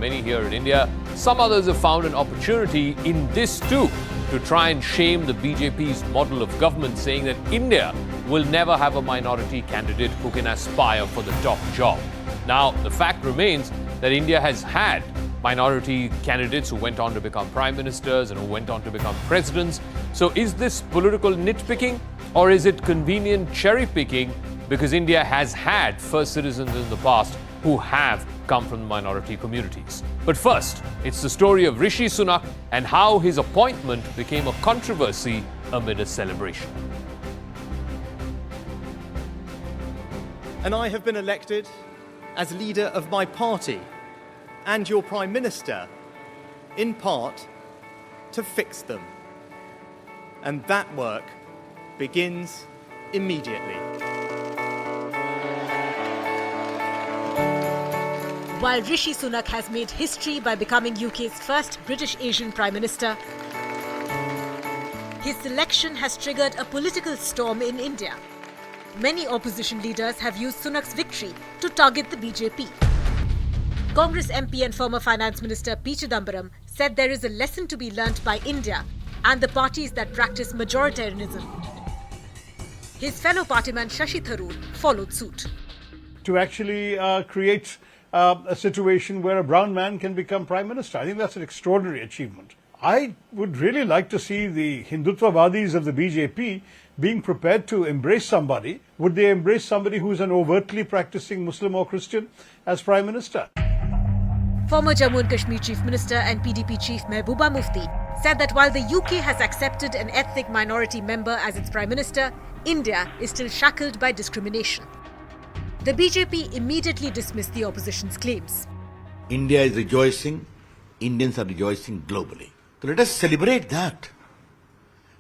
many here in India. Some others have found an opportunity in this too to try and shame the BJP's model of government, saying that India will never have a minority candidate who can aspire for the top job. Now, the fact remains that India has had minority candidates who went on to become prime ministers and who went on to become presidents. So is this political nitpicking or is it convenient cherry picking because India has had first citizens in the past who have come from the minority communities? But first, it's the story of Rishi Sunak and how his appointment became a controversy amid a celebration. And I have been elected as leader of my party and your Prime Minister, in part, to fix them. And that work begins immediately. While Rishi Sunak has made history by becoming UK's first British Asian Prime Minister, his selection has triggered a political storm in India. Many opposition leaders have used Sunak's victory to target the BJP. Congress MP and former Finance Minister P. Chidambaram said there is a lesson to be learnt by India and the parties that practice majoritarianism. His fellow partyman Shashi Tharoor followed suit. To actually create a situation where a brown man can become Prime Minister. I think that's an extraordinary achievement. I would really like to see the Hindutvavadis of the BJP being prepared to embrace somebody. Would they embrace somebody who is an overtly practicing Muslim or Christian as Prime Minister? Former Jammu and Kashmir Chief Minister and PDP Chief Mehbooba Mufti said that while the UK has accepted an ethnic minority member as its Prime Minister, India is still shackled by discrimination. The BJP immediately dismissed the opposition's claims. India is rejoicing, Indians are rejoicing globally. So let us celebrate that.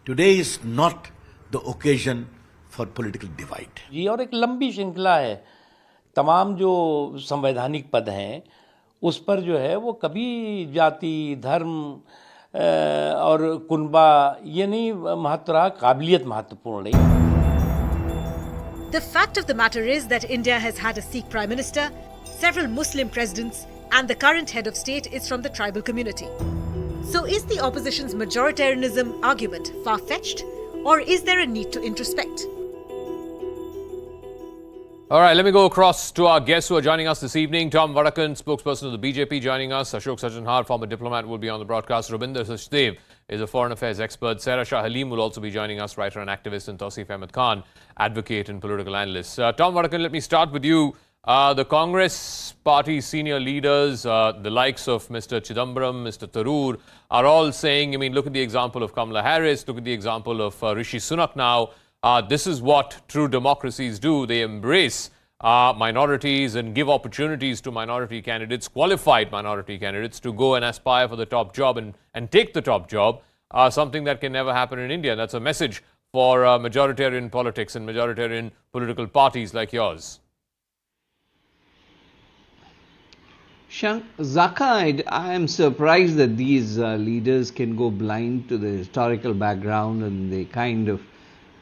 Today is not the occasion for political divide. जी और एक लंबी श्रृंखला है तमाम जो संवैधानिक पद हैं उस पर जो है वो कभी जाति धर्म और कुनबा ये नहीं महत्व रहा काबिलियत महत्वपूर्ण रही. The fact of the matter is that India has had a Sikh Prime Minister, several Muslim presidents, and the current head of state is from the tribal community. So is the opposition's majoritarianism argument far-fetched, or is there a need to introspect? All right, let me go across to our guests who are joining us this evening. Tom Vadakan, spokesperson of the BJP, joining us. Ashok Sajjanhar, former diplomat, will be on the broadcast. Rabinder Sachdev is a foreign affairs expert. Sarah Shah Halim will also be joining us, writer and activist, and Tausif Ahmed Khan, advocate and political analyst. Tom Vadakan, let me start with you. The Congress party senior leaders, the likes of Mr. Chidambaram, Mr. Tharoor, are all saying, I mean, look at the example of Kamala Harris, look at the example of Rishi Sunak now. This is what true democracies do. They embrace minorities and give opportunities to minority candidates, qualified minority candidates, to go and aspire for the top job and take the top job, something that can never happen in India. That's a message for majoritarian politics and majoritarian political parties like yours. Zaka, I am surprised that these leaders can go blind to the historical background and the kind of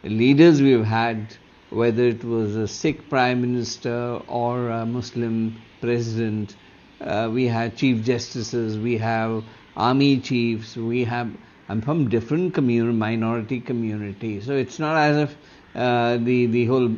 leaders we've had, whether it was a Sikh Prime Minister or a Muslim President. We had Chief Justices, we have Army Chiefs, I'm from different minority communities. So it's not as if the whole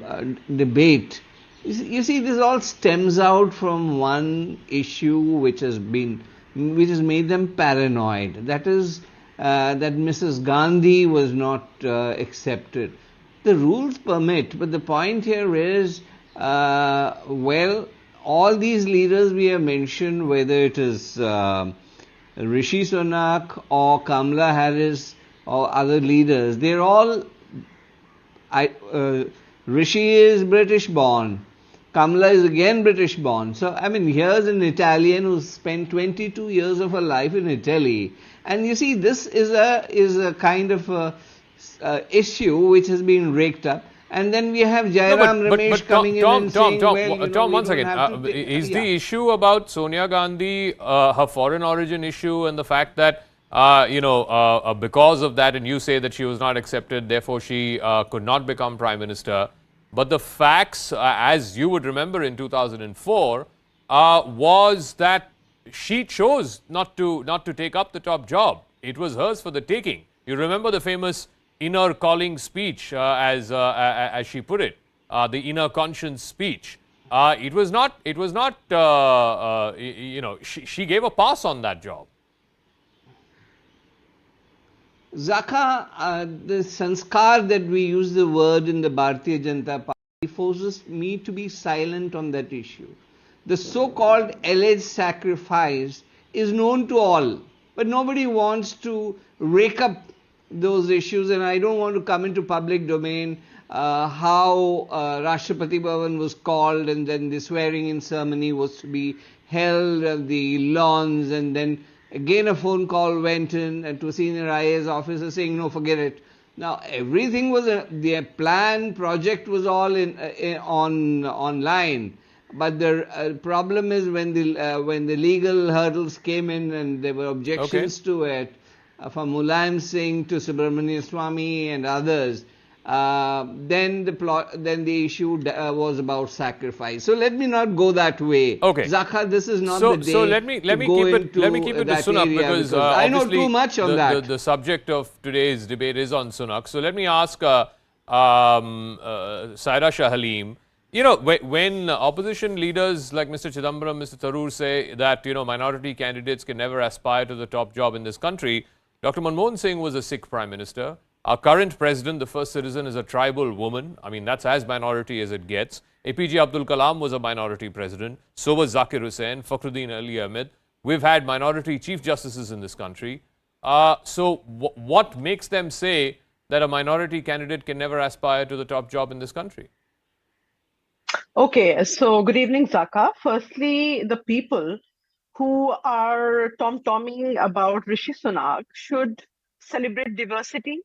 debate, you see, this all stems out from one issue which has made them paranoid. That is, that Mrs. Gandhi was not accepted. The rules permit, but the point here is, well, all these leaders we have mentioned, whether it is Rishi Sunak or Kamala Harris or other leaders, they're all, Rishi is British born, Kamala is again British born. So, I mean, here's an Italian who spent 22 years of her life in Italy. And you see, this is a kind of issue which has been raked up. And then we have Jairam Ramesh coming in and saying, Tom, one second. Is the issue about Sonia Gandhi, her foreign origin issue, and the fact that, because of that, and you say that she was not accepted, therefore she could not become Prime Minister. But the facts, as you would remember in 2004, was that she chose not to take up the top job. It was hers for the taking. You remember the famous inner calling speech, as she put it, the inner conscience speech. It was not. She gave a pass on that job. Zaka, the sanskar that we use the word in the Bharatiya Janata Party forces me to be silent on that issue. The so-called alleged sacrifice is known to all, but nobody wants to rake up those issues, and I don't want to come into public domain how Rashtrapati Bhavan was called, and then the swearing-in ceremony was to be held at the lawns, and then again a phone call went in to a senior IAS officer saying, no, forget it. Now, everything was, the plan, project was all online. But the problem is when the legal hurdles came in and there were objections to it, from Mulayam Singh to Subramanian Swamy and others, then the issue was about sacrifice. So let me not go that way. Okay. Zakha, this is not the day. So let me keep it to Sunak, because I know too much on that. The subject of today's debate is on Sunak. So let me ask Saira Shah Halim. You know, when opposition leaders like Mr. Chidambaram, Mr. Tharoor say that, minority candidates can never aspire to the top job in this country, Dr. Manmohan Singh was a Sikh Prime Minister. Our current president, the first citizen, is a tribal woman. I mean, that's as minority as it gets. APJ Abdul Kalam was a minority president. So was Zakir Hussain, Fakhruddin Ali Ahmed. We've had minority chief justices in this country. So what makes them say that a minority candidate can never aspire to the top job in this country? Okay, so good evening, Zaka. Firstly, the people who are tom-tomming about Rishi Sunak should celebrate diversity,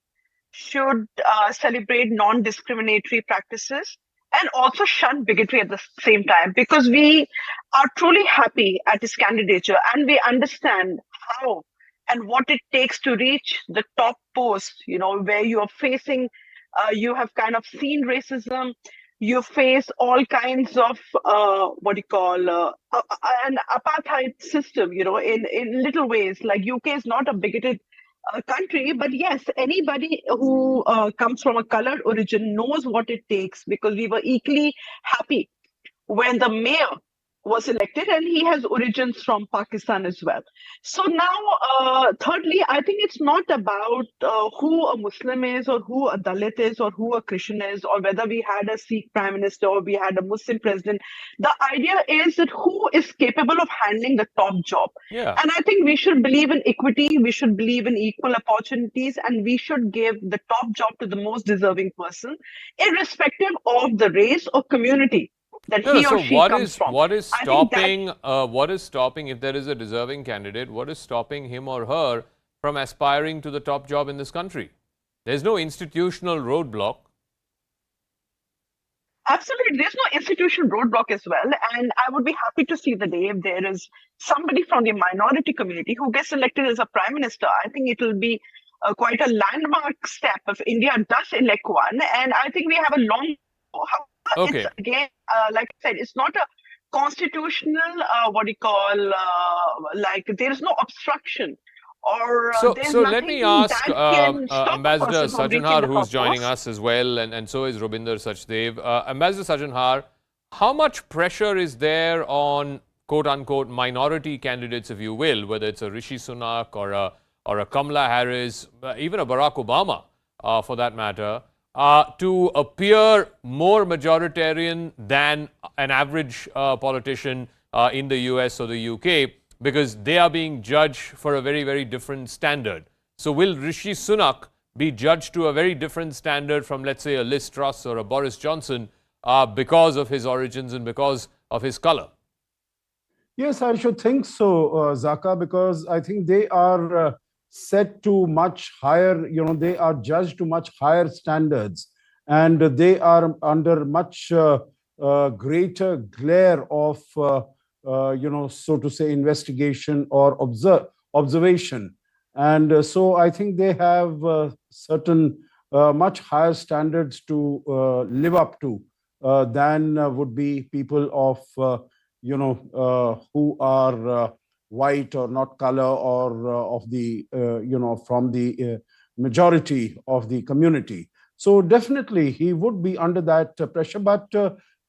should celebrate non-discriminatory practices, and also shun bigotry at the same time, because we are truly happy at his candidature and we understand how and what it takes to reach the top post, where you are facing, you have kind of seen racism, you face all kinds of an apartheid system, in little ways. Like UK is not a bigoted country, but yes, anybody who comes from a colored origin knows what it takes, because we were equally happy when the mayor was elected and he has origins from Pakistan as well. So now, thirdly, I think it's not about who a Muslim is or who a Dalit is or who a Christian is, or whether we had a Sikh prime minister or we had a Muslim president. The idea is that who is capable of handling the top job. Yeah. And I think we should believe in equity, we should believe in equal opportunities, and we should give the top job to the most deserving person, irrespective of the race or community that he or she comes from. What is stopping, if there is a deserving candidate, what is stopping him or her from aspiring to the top job in this country? There's no institutional roadblock. Absolutely. There's no institutional roadblock as well. And I would be happy to see the day if there is somebody from the minority community who gets elected as a prime minister. I think it will be quite a landmark step if India does elect one. And I think we have a long... Okay. It's, again, like I said, it's not a constitutional, there is no obstruction. Or, so let me ask Ambassador Sajanhar, who's joining us as well, and so is Robinder Sachdev. Ambassador Sajanhar, how much pressure is there on quote-unquote minority candidates, if you will, whether it's a Rishi Sunak or a Kamala Harris, even a Barack Obama, for that matter, to appear more majoritarian than an average politician in the US or the UK, because they are being judged for a very, very different standard. So will Rishi Sunak be judged to a very different standard from, let's say, a Liz Truss or a Boris Johnson because of his origins and because of his color? Yes, I should think so, Zaka, because I think they are set to much higher, they are judged to much higher standards, and they are under much greater glare of, so to say, investigation or observation. And so I think they have certain much higher standards to live up to than would be people of, who are white or not color or of the, from the majority of the community. So definitely he would be under that pressure. But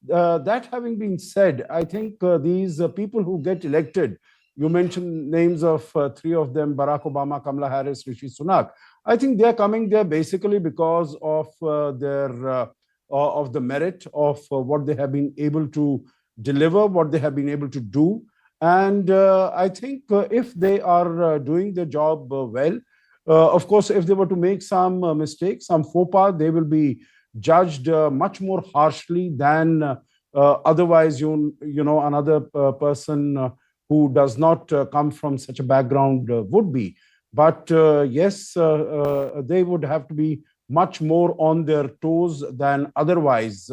that having been said, I think these people who get elected, you mentioned names of three of them: Barack Obama, Kamala Harris, Rishi Sunak. I think they're coming there basically because of of the merit of what they have been able to deliver, what they have been able to do. And I think if they are doing the job well, of course, if they were to make some mistakes, some faux pas, they will be judged much more harshly than otherwise, another person who does not come from such a background would be. But yes, they would have to be much more on their toes than otherwise.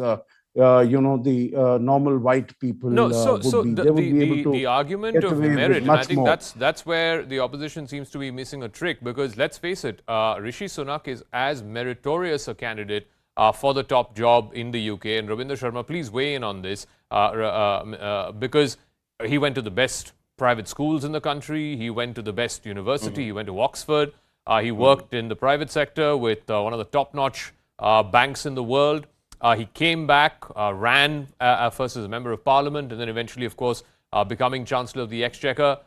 The normal white people would be. They would be able to the argument of merit, and I think that's where the opposition seems to be missing a trick, because let's face it, Rishi Sunak is as meritorious a candidate for the top job in the UK. And Ravinder Sharma, please weigh in on this, because he went to the best private schools in the country, he went to the best university, he went to Oxford, he worked in the private sector with one of the top-notch banks in the world. He came back, ran first as a member of parliament, and then eventually, of course, becoming Chancellor of the Exchequer.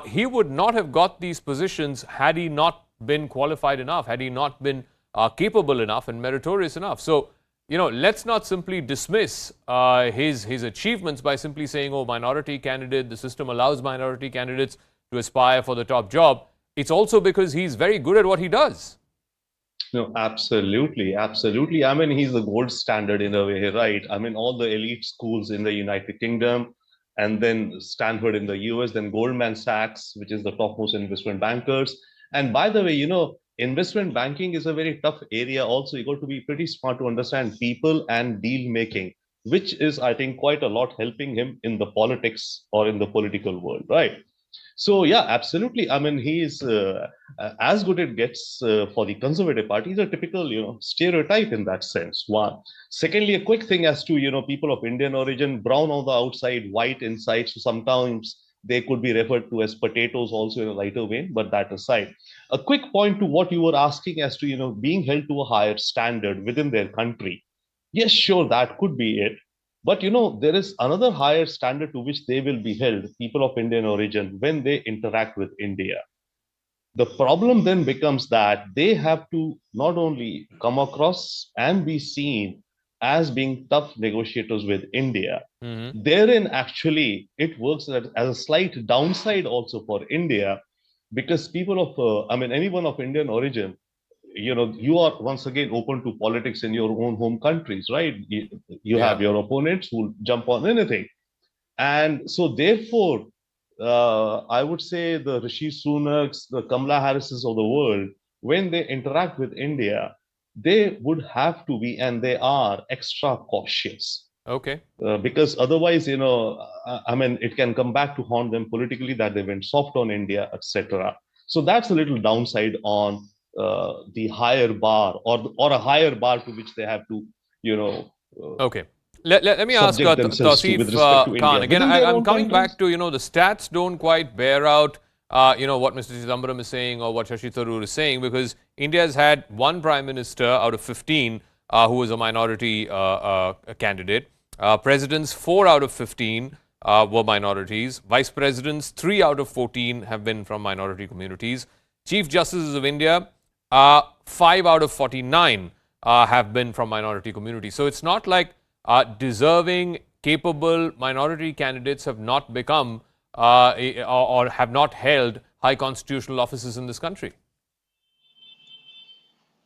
He would not have got these positions had he not been qualified enough, had he not been capable enough and meritorious enough. So, let's not simply dismiss his achievements by simply saying, oh, minority candidate, the system allows minority candidates to aspire for the top job. It's also because he's very good at what he does. No, absolutely, absolutely. I mean, he's the gold standard in a way, right? I mean, all the elite schools in the United Kingdom, and then Stanford in the US, then Goldman Sachs, which is the topmost investment bankers. And by the way, investment banking is a very tough area also. You got to be pretty smart to understand people and deal making, which is, I think, quite a lot helping him in the politics or in the political world, right? So yeah, absolutely. I mean, he is as good it gets for the Conservative Party. He's a typical, stereotype in that sense. One. Secondly, a quick thing as to, people of Indian origin, brown on the outside, white inside. So sometimes they could be referred to as potatoes also in a lighter vein, but that aside. A quick point to what you were asking as to, being held to a higher standard within their country. Yes, sure, that could be it. But there is another higher standard to which they will be held, people of Indian origin, when they interact with India. The problem then becomes that they have to not only come across and be seen as being tough negotiators with India. Therein, actually, it works as a slight downside also for India, because people of, anyone of Indian origin, you are once again open to politics in your own home countries, right? You have your opponents who jump on anything. And so therefore, I would say the Rishi Sunaks, the Kamala Harrises of the world, when they interact with India, they would have to be, and they are, extra cautious. Okay. Because otherwise, it can come back to haunt them politically that they went soft on India, etc. So that's a little downside on the higher bar or a higher bar to which they have to, okay. Let me ask Tausif Khan again. I'm coming back to, the stats don't quite bear out, what Mr. Chidambaram is saying or what Shashi Tharoor is saying, because India has had one prime minister out of 15 who was a minority candidate. Presidents, 4 out of 15 were minorities. Vice presidents, 3 out of 14 have been from minority communities. Chief Justices of India, 5 out of 49 have been from minority communities. So it's not like deserving, capable minority candidates have not become or have not held high constitutional offices in this country.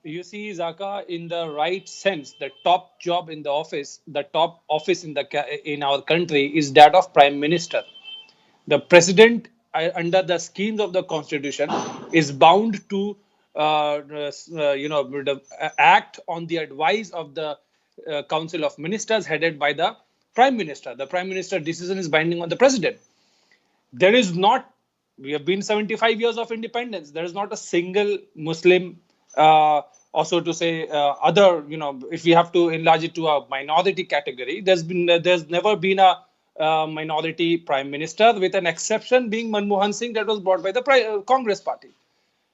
You see, Zaka, in the right sense, the top job in the office, the top office in our country is that of Prime Minister. The President, under the schemes of the Constitution, is bound to act on the advice of the Council of Ministers headed by the Prime Minister. The Prime Minister decision is binding on the President. There is not, we have been 75 years of independence. There is not a single Muslim, also to say other, if we have to enlarge it to a minority category, there's never been a minority prime minister, with an exception being Manmohan Singh, that was brought by the Congress party.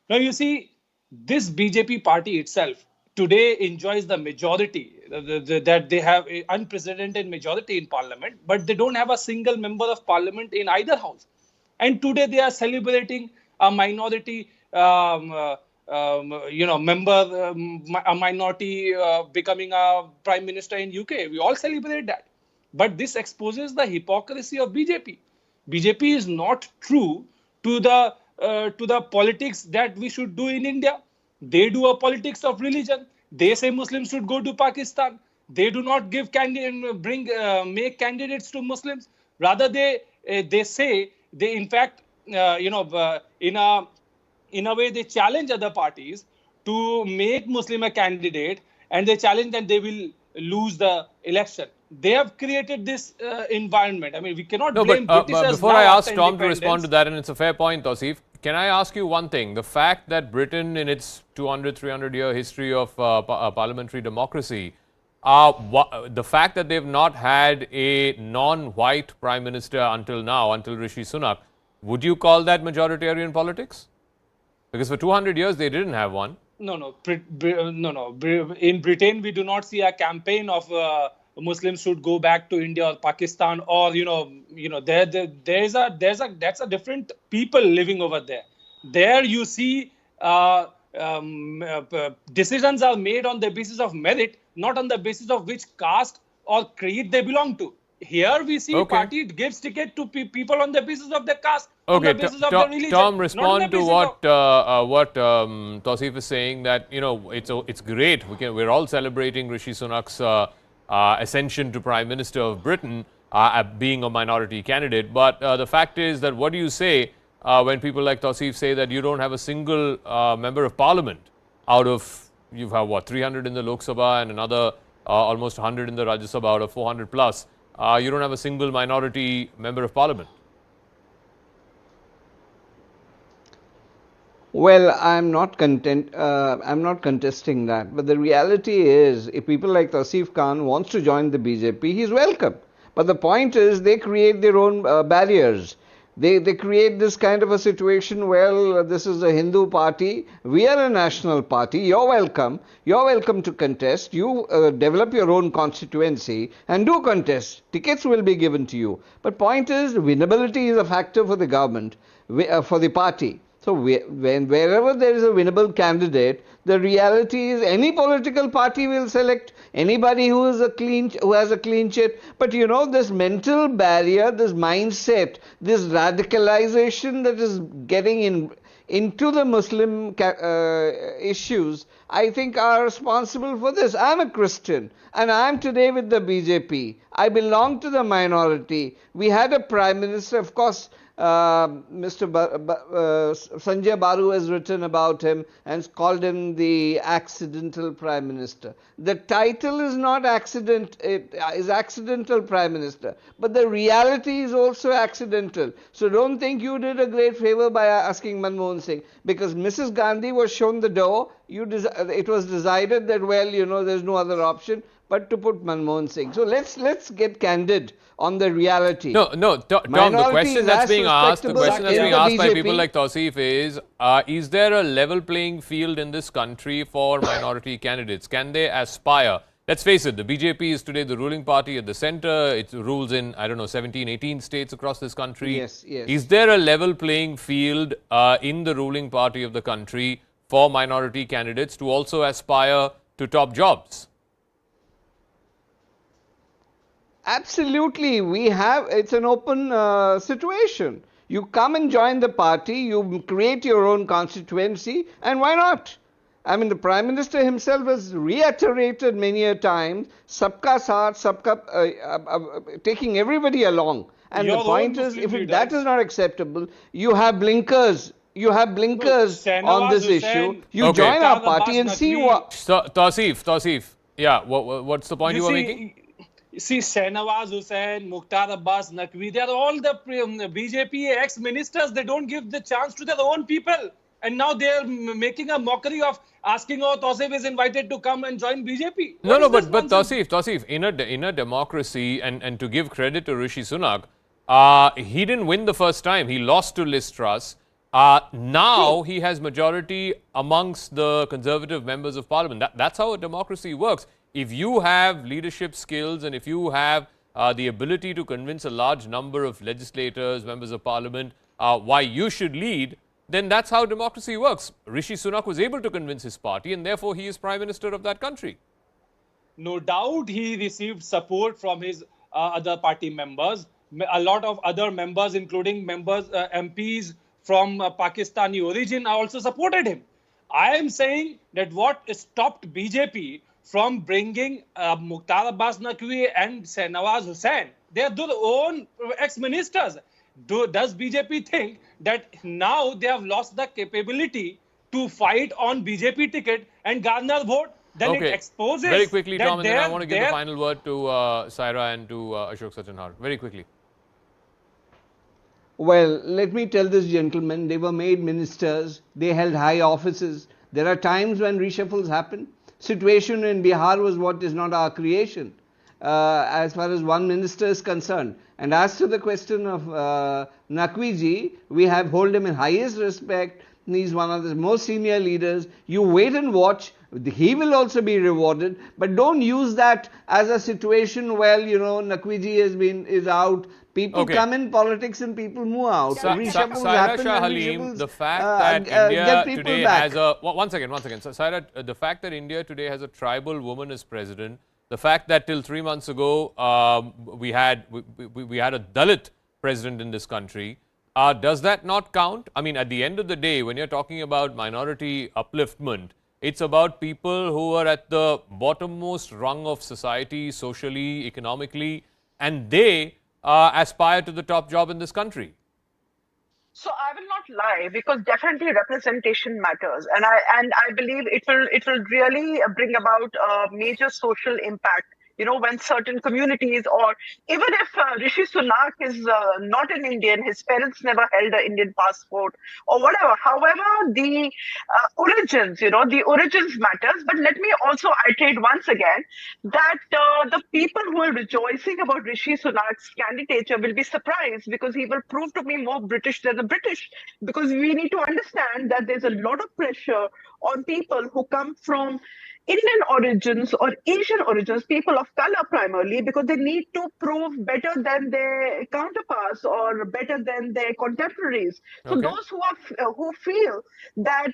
Now you see, this BJP party itself today enjoys the majority, that they have an unprecedented majority in parliament, but they don't have a single member of parliament in either house. And today they are celebrating a minority, member, a minority becoming a prime minister in UK. We all celebrate that. But this exposes the hypocrisy of BJP. BJP is not true to the politics that we should do in India. They do a politics of religion. They say Muslims should go to Pakistan. They do not give make candidates to Muslims. Rather, they say they, in fact, in a way, they challenge other parties to make Muslim a candidate, and they challenge that they will lose the election. They have created this environment. I mean, we cannot blame Britishers. Before I ask Tom to respond to that, and it's a fair point, Tausif, can I ask you one thing? The fact that Britain, in its 200, 300-year history of parliamentary democracy, the fact that they've not had a non-white prime minister until now, until Rishi Sunak, would you call that majoritarian politics? Because for 200 years, they didn't have one. No. In Britain, we do not see a campaign of Muslims should go back to India or Pakistan, or that's a different people living over there. There you see decisions are made on the basis of merit, not on the basis of which caste or creed they belong to. Here we see party gives ticket to people on the basis of the caste, on the basis of the religion. Tom, respond to what Tausif is saying, that it's great. We're all celebrating Rishi Sunak's ascension to Prime Minister of Britain, being a minority candidate. But the fact is that, what do you say when people like Tausif say that you don't have a single member of parliament out of, you have what, 300 in the Lok Sabha and another almost 100 in the Rajya Sabha out of 400 plus. You don't have a single minority member of parliament. Well, I'm not contesting that. But the reality is, if people like Tausif Khan wants to join the BJP, he's welcome. But the point is, they create their own barriers. They create this kind of a situation. Well, this is a Hindu party. We are a national party. You're welcome. You're welcome to contest. You develop your own constituency and do contest. Tickets will be given to you. But point is, winnability is a factor for the government, for the party. So wherever there is a winnable candidate, the reality is any political party will select anybody who has a clean chit. But this mental barrier, this mindset, this radicalization that is getting into the Muslim issues, I think are responsible for this. I'm a Christian and I'm today with the BJP. I belong to the minority. We had a prime minister, of course. Mr. Sanjay Baru has written about him and called him the accidental prime minister. The title is not accident, it is accidental prime minister, but the reality is also accidental. So don't think you did a great favor by asking Manmohan Singh, because Mrs. Gandhi was shown the door. It was decided that, well, there's no other option but to put Manmohan Singh. So let's get candid on the reality. Tom, the question that's being asked, by people like Tausif is there a level playing field in this country for minority candidates? Can they aspire? Let's face it, the BJP is today the ruling party at the center. It rules in, 17, 18 states across this country. Yes. Is there a level playing field in the ruling party of the country for minority candidates to also aspire to top jobs? Absolutely, it's an open situation. You come and join the party, you create your own constituency, and why not? I mean, the Prime Minister himself has reiterated many a time, sabka saath, taking everybody along. And the point is, if that is not acceptable, you have blinkers. You have blinkers on this issue. You join our party and see what... Tausif, yeah, what's the point you were making? See, Shahnawaz Hussain, Mukhtar Abbas Naqvi, they are all the BJP ex-ministers. They don't give the chance to their own people. And now they're making a mockery of asking, oh, Tausif is invited to come and join BJP. No, but Tausif, in a democracy, and to give credit to Rishi Sunak, he didn't win the first time. He lost to Liz Truss. Now he has majority amongst the Conservative members of Parliament. That's how a democracy works. If you have leadership skills and if you have the ability to convince a large number of legislators, members of Parliament, why you should lead, then that's how democracy works. Rishi Sunak was able to convince his party, and therefore he is Prime Minister of that country. No doubt he received support from his other party members. A lot of other members, including MPs from Pakistani origin, also supported him. I am saying that what stopped BJP from bringing Mukhtar Abbas Naqvi and Nawaz Hussain, they are their own ex-ministers. Does BJP think that now they have lost the capability to fight on BJP ticket and garner vote? Then it exposes very quickly, that Tom, and then I want to give the final word to Saira and to Ashok Sajjanhar. Very quickly. Well, let me tell this gentleman, they were made ministers, they held high offices. There are times when reshuffles happen. Situation in Bihar was what is not our creation, as far as one minister is concerned. And as to the question of Naqvi ji, we hold him in highest respect. He's one of the most senior leaders. You wait and watch. He will also be rewarded. But don't use that as a situation where, Naqvi ji is out. People come in politics and people move out. Saira Shah Halim, the fact that India today has a... One second. So, Saira, the fact that India today has a tribal woman as president, the fact that till 3 months ago we had a Dalit president in this country, does that not count? I mean, at the end of the day, when you're talking about minority upliftment, it's about people who are at the bottommost rung of society, socially, economically, and they aspire to the top job in this country. So I will not lie, because definitely representation matters, and I believe it will really bring about a major social impact. When certain communities, or even if Rishi Sunak is not an Indian, his parents never held an Indian passport or whatever. However, the origins, the origins matters. But let me also iterate once again that the people who are rejoicing about Rishi Sunak's candidature will be surprised, because he will prove to be more British than the British. Because we need to understand that there's a lot of pressure on people who come from Indian origins or Asian origins, people of color primarily, because they need to prove better than their counterparts or better than their contemporaries. So those who feel that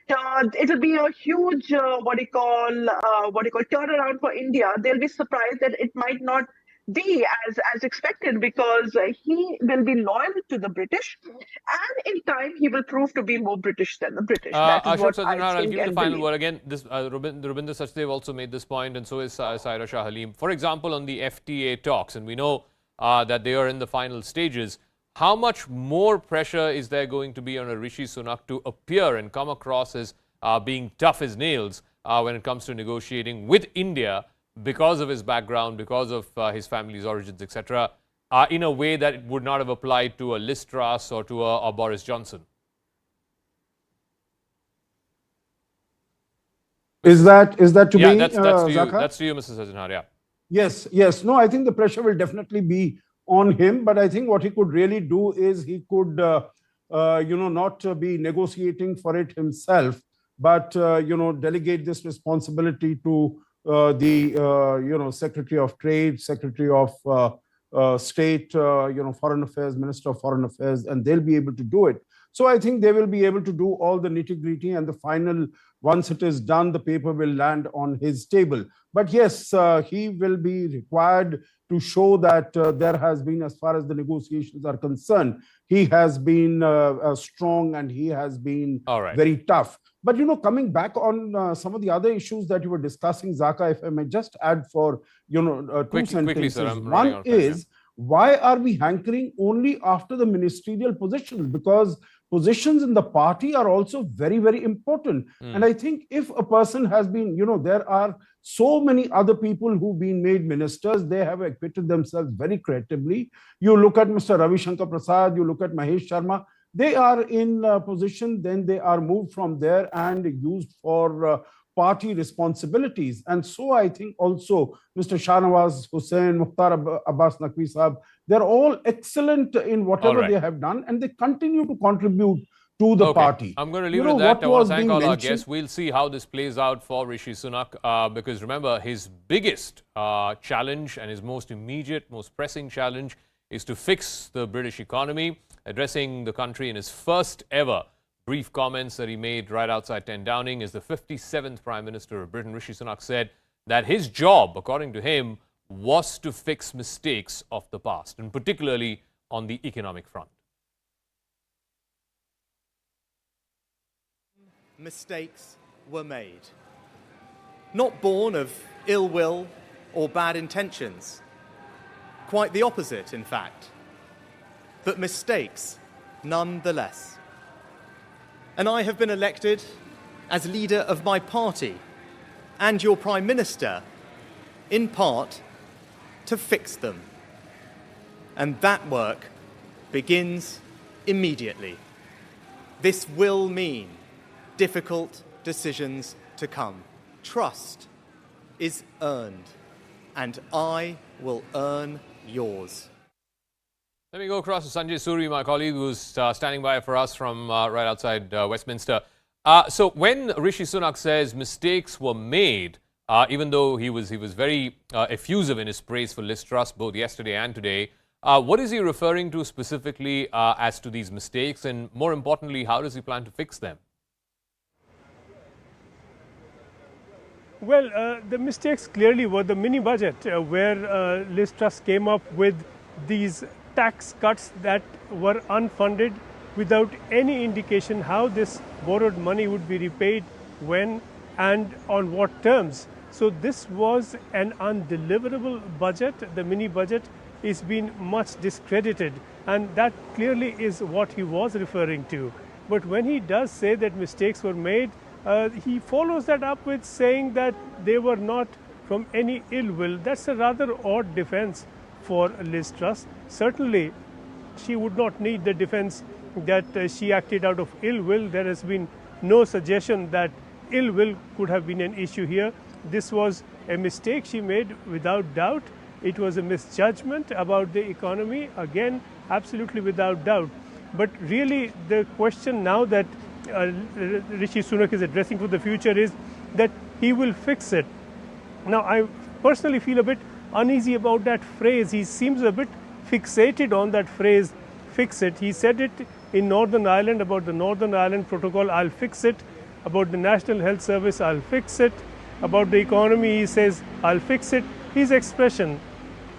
it will be a huge turnaround for India, they'll be surprised that it might not be as expected, because he will be loyal to the British, and in time he will prove to be more British than the British. Ashok Sajjanhar, I'll give you the final word. Again, Rubinder Sachdev also made this point, and so is Saira Shah Halim. For example, on the FTA talks, and we know that they are in the final stages, how much more pressure is there going to be on a Rishi Sunak to appear and come across as being tough as nails when it comes to negotiating with India, because of his background, because of his family's origins, etc., in a way that it would not have applied to a Liz Truss or to a Boris Johnson? Is that to me, that's to you. That's to you, Mr. Sajjanhar, yeah. Yes. No, I think the pressure will definitely be on him, but I think what he could really do is he could, not be negotiating for it himself, but, delegate this responsibility to the Secretary of Trade, Secretary of State, Foreign Affairs, Minister of Foreign Affairs, and they'll be able to do it. So I think they will be able to do all the nitty-gritty, and the final, once it is done, the paper will land on his table. But yes, he will be required to show that there has been, as far as the negotiations are concerned, he has been strong and he has been very tough. But, coming back on some of the other issues that you were discussing, Zaka, if I may just add for, two sentences. Quickly, sir, one is, why are we hankering only after the ministerial positions? Because positions in the party are also very, very important. And I think if a person has been, there are so many other people who've been made ministers, they have acquitted themselves very creditably. You look at Mr. Ravi Shankar Prasad, you look at Mahesh Sharma, they are in position, then they are moved from there and used for party responsibilities. And so I think also Mr. Shahnawaz Hussain, Mukhtar Abbas Naqvi Sahab, they're all excellent in whatever they have done, and they continue to contribute to the party. I'm going to leave it at that. I want to thank all our guests. We'll see how this plays out for Rishi Sunak because remember, his biggest challenge and his most immediate, most pressing challenge is to fix the British economy. Addressing the country in his first ever brief comments that he made right outside 10 Downing as the 57th Prime Minister of Britain, Rishi Sunak said that his job, according to him, was to fix mistakes of the past, and particularly on the economic front. Mistakes were made. Not born of ill will or bad intentions. Quite the opposite, in fact. But mistakes nonetheless. And I have been elected as leader of my party and your Prime Minister, in part, to fix them. And that work begins immediately. This will mean difficult decisions to come. Trust is earned, and I will earn yours. Let me go across to Sanjay Suri, my colleague, who's standing by for us from right outside Westminster. So when Rishi Sunak says mistakes were made, even though he was very effusive in his praise for Liz Truss both yesterday and today, what is he referring to specifically as to these mistakes, and more importantly, how does he plan to fix them? Well, the mistakes clearly were the mini budget where Liz Truss came up with these tax cuts that were unfunded without any indication how this borrowed money would be repaid, when and on what terms. So this was an undeliverable budget. The mini budget is being much discredited, and that clearly is what he was referring to. But when he does say that mistakes were made, he follows that up with saying that they were not from any ill will. That's a rather odd defense for Liz Truss. Certainly, she would not need the defense that she acted out of ill will. There has been no suggestion that ill will could have been an issue here. This was a mistake she made without doubt. It was a misjudgment about the economy, again, absolutely without doubt. But really, the question now that Rishi Sunak is addressing for the future is that he will fix it. Now, I personally feel a bit uneasy about that phrase. He seems a bit fixated on that phrase, fix it. He said it in Northern Ireland about the Northern Ireland Protocol, I'll fix it. About the National Health Service, I'll fix it. About the economy, he says, I'll fix it. His expression,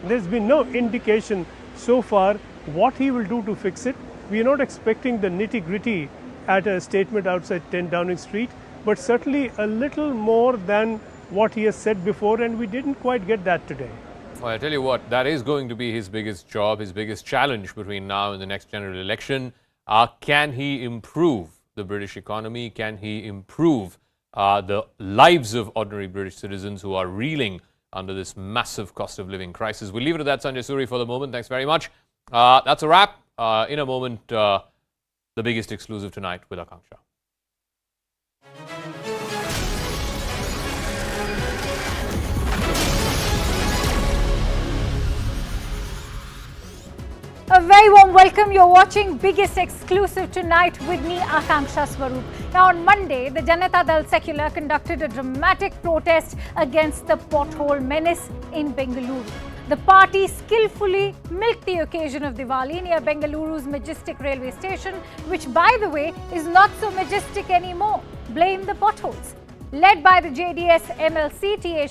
there's been no indication so far what he will do to fix it. We are not expecting the nitty-gritty at a statement outside 10 Downing Street, but certainly a little more than what he has said before, and we didn't quite get that today. Well, I tell you what, that is going to be his biggest job, his biggest challenge between now and the next general election. Can he improve the British economy? Can he improve the lives of ordinary British citizens who are reeling under this massive cost of living crisis? We'll leave it at that, Sanjay Suri, for the moment. Thanks very much. That's a wrap. In a moment, the biggest exclusive tonight with Akanksha. A very warm welcome. You're watching Biggest Exclusive tonight with me, Akanksha Swaroop. Now, on Monday, the Janata Dal Secular conducted a dramatic protest against the pothole menace in Bengaluru. The party skillfully milked the occasion of Diwali near Bengaluru's majestic railway station, which, by the way, is not so majestic anymore. Blame the potholes. Led by the JDS MLC, T.A.